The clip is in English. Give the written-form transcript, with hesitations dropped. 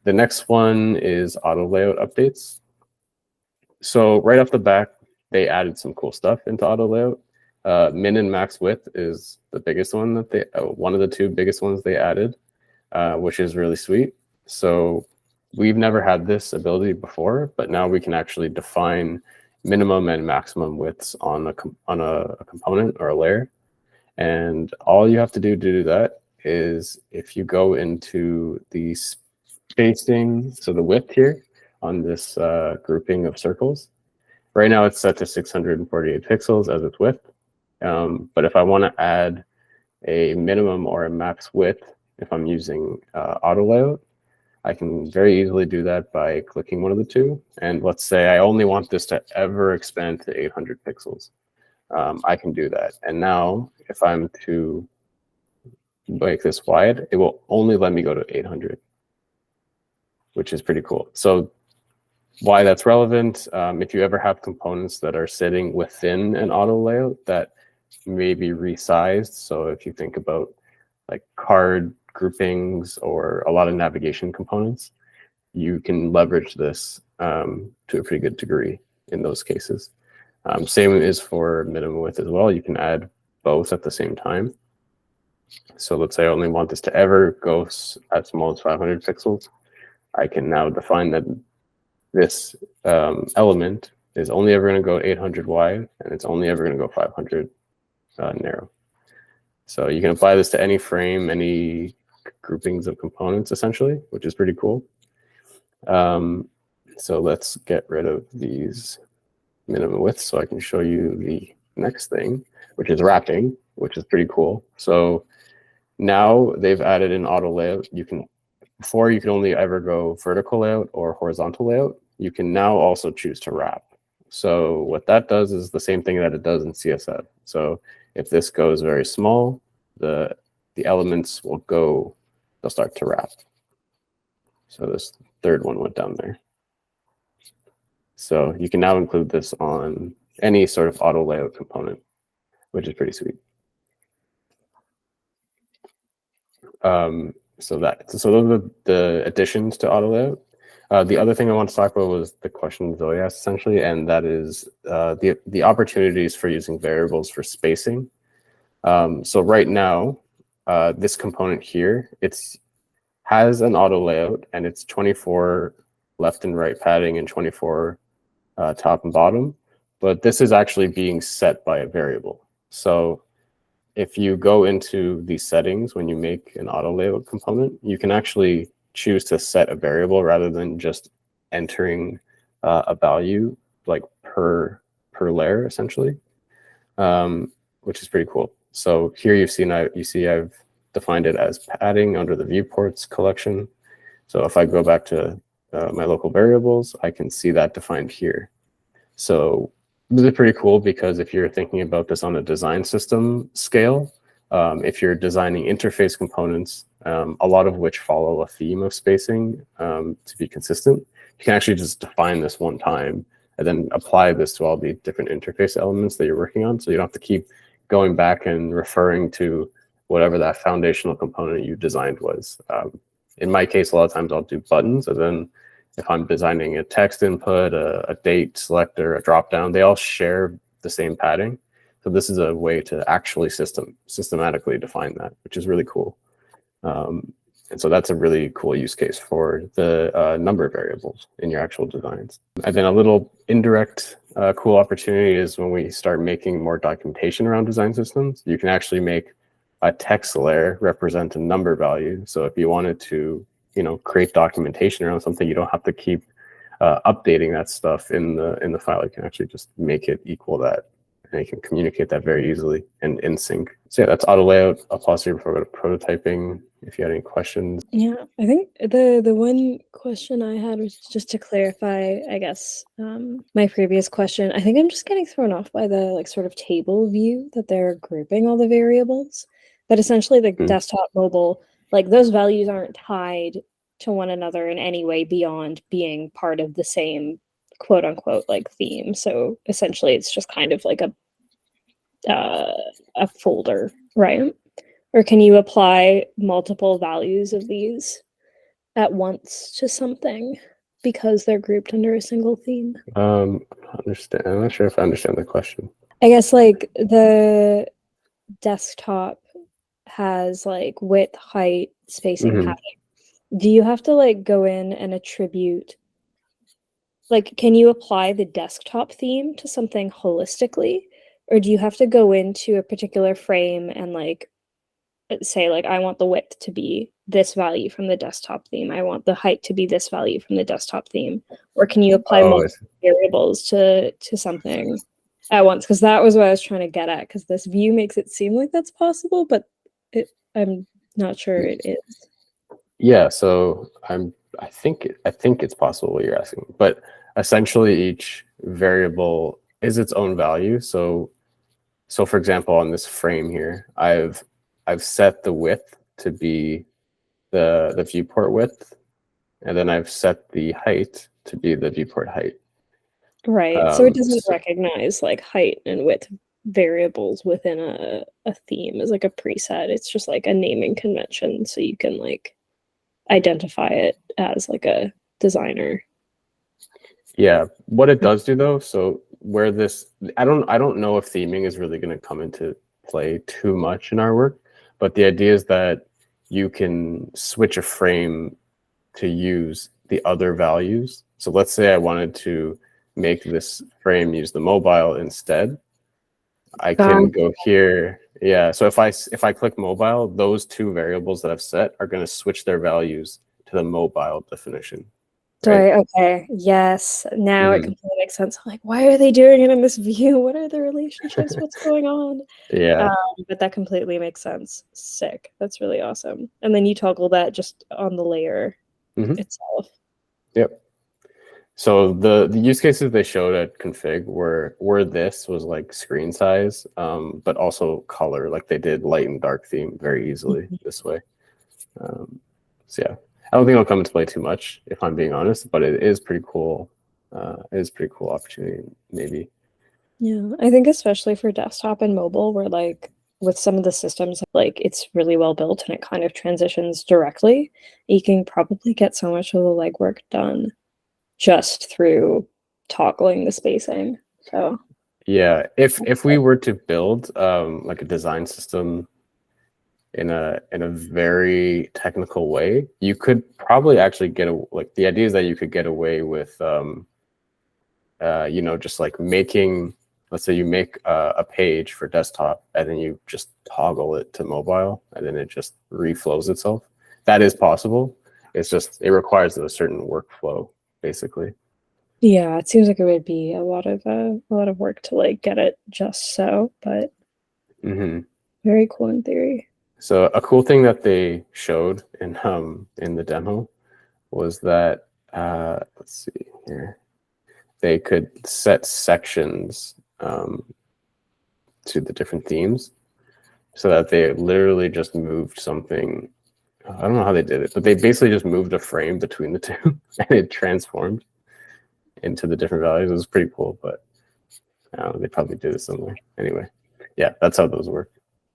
The next one is auto layout updates. So right off the bat, they added some cool stuff into auto layout. Min and max width is the biggest one that they, one of the two biggest ones they added, which is really sweet. So we've never had this ability before, but now we can actually define minimum and maximum widths on a component or a layer. And all you have to do that is if you go into the spacing, so the width here on this grouping of circles, right now it's set to 648 pixels as its width. But if I want to add a minimum or a max width, if I'm using auto layout, I can very easily do that by clicking one of the two. And let's say I only want this to ever expand to 800 pixels. I can do that. And now if I'm to make this wide, it will only let me go to 800, which is pretty cool. So why that's relevant, if you ever have components that are sitting within an auto layout that may be resized. So if you think about like card groupings or a lot of navigation components, you can leverage this to a pretty good degree in those cases. Same is for minimum width as well. You can add both at the same time. So let's say I only want this to ever go as small as 500 pixels. I can now define that this element is only ever going to go 800 wide, and it's only ever going to go 500 narrow. So you can apply this to any frame, any groupings of components, essentially, which is pretty cool. So let's get rid of these minimum widths so I can show you the next thing, which is wrapping, which is pretty cool. So now they've added an auto layout. Before you could only ever go vertical layout or horizontal layout. You can now also choose to wrap. So what that does is the same thing that it does in CSS. So if this goes very small, the elements will go, they'll start to wrap. So this third one went down there. So you can now include this on any sort of auto layout component, which is pretty sweet. So those are the additions to auto layout. The other thing I want to talk about was the question Zoe asked, essentially, and that is the opportunities for using variables for spacing. So right now, this component here, has an auto layout, and it's 24 left and right padding and 24 top and bottom, but this is actually being set by a variable. So if you go into the settings when you make an auto layout component, you can actually choose to set a variable rather than just entering a value like per layer, essentially, which is pretty cool. So here you see I've defined it as padding under the viewports collection. So if I go back to my local variables, I can see that defined here. So this is pretty cool because if you're thinking about this on a design system scale, if you're designing interface components, a lot of which follow a theme of spacing to be consistent, you can actually just define this one time and then apply this to all the different interface elements that you're working on. So you don't have to keep going back and referring to whatever that foundational component you designed was. In my case, a lot of times I'll do buttons, and then if I'm designing a text input, a date selector, a dropdown, they all share the same padding. So this is a way to actually systematically define that, which is really cool. And so that's a really cool use case for the number of variables in your actual designs. And then a little indirect cool opportunity is when we start making more documentation around design systems, you can actually make a text layer represent a number value. So if you wanted to, create documentation around something, you don't have to keep updating that stuff in the file. You can actually just make it equal that, and you can communicate that very easily and in sync. So yeah, that's auto layout. I'll pause here before we go to prototyping if you had any questions. Yeah, I think the one question I had was just to clarify, I guess, my previous question. I think I'm just getting thrown off by the sort of table view that they're grouping all the variables, but essentially the desktop, mobile, those values aren't tied to one another in any way beyond being part of the same quote unquote theme. So essentially it's just kind of like a folder, right? Or can you apply multiple values of these at once to something because they're grouped under a single theme? I'm not sure if I understand the question. I guess like the desktop has like width, height, spacing, Hmm. padding. Do you have to like go in and attribute, like, can you apply the desktop theme to something holistically? Or do you have to go into a particular frame and like say like I want the width to be this value from the desktop theme. I want the height to be this value from the desktop theme. Or can you apply Oh, multiple variables to something at once? Because that was what I was trying to get at. Because this view makes it seem like that's possible, but I'm not sure it is. yeah. So I think it's possible what you're asking, but essentially each variable is its own value. So for example, on this frame here, I've set the width to be the viewport width, and then I've set the height to be the viewport height. Right. So it doesn't So recognize like height and width variables within a theme as like a preset. It's just like a naming convention. So you can like identify it as like a designer. yeah, what it does do though, so where this, I don't know if theming is really going to come into play too much in our work, but the idea is that you can switch a frame to use the other values. So let's say I wanted to make this frame use the mobile instead. I can go here. Yeah, so if I click mobile, those two variables that I've set are going to switch their values to the mobile definition. Right. Right. Okay. Yes. Now it Mhm. completely makes sense. I'm like, why are they doing it in this view? What are the relationships? What's going on? Yeah. But that completely makes sense. Sick. That's really awesome. And then you toggle that just on the layer Hmm. itself. Yep. So the use cases they showed at config were this was like screen size, but also color. Like they did light and dark theme very easily this way. So yeah, I don't think it'll come into play too much if I'm being honest, but it is pretty cool. It is a pretty cool opportunity, maybe. Yeah, I think especially for desktop and mobile, where like with some of the systems, like it's really well built and it kind of transitions directly, you can probably get so much of the legwork done just through toggling the spacing. So Yeah, if we were to build like a design system in a very technical way, you could probably actually get a, like the idea is that you could get away with you know, just like making, let's say you make a page for desktop and then you just toggle it to mobile and then it just reflows itself. That is possible. It's just it requires a certain workflow basically. yeah, it seems like it would be a lot of work to like get it just so, but Hmm. very cool in theory. So a cool thing that they showed in the demo was that let's see here, they could set sections to the different themes so that they literally just moved something. I don't know how they did it, but they basically just moved a frame between the two and it transformed into the different values. It was pretty cool, but they probably did it somewhere. Anyway, yeah, that's how those work.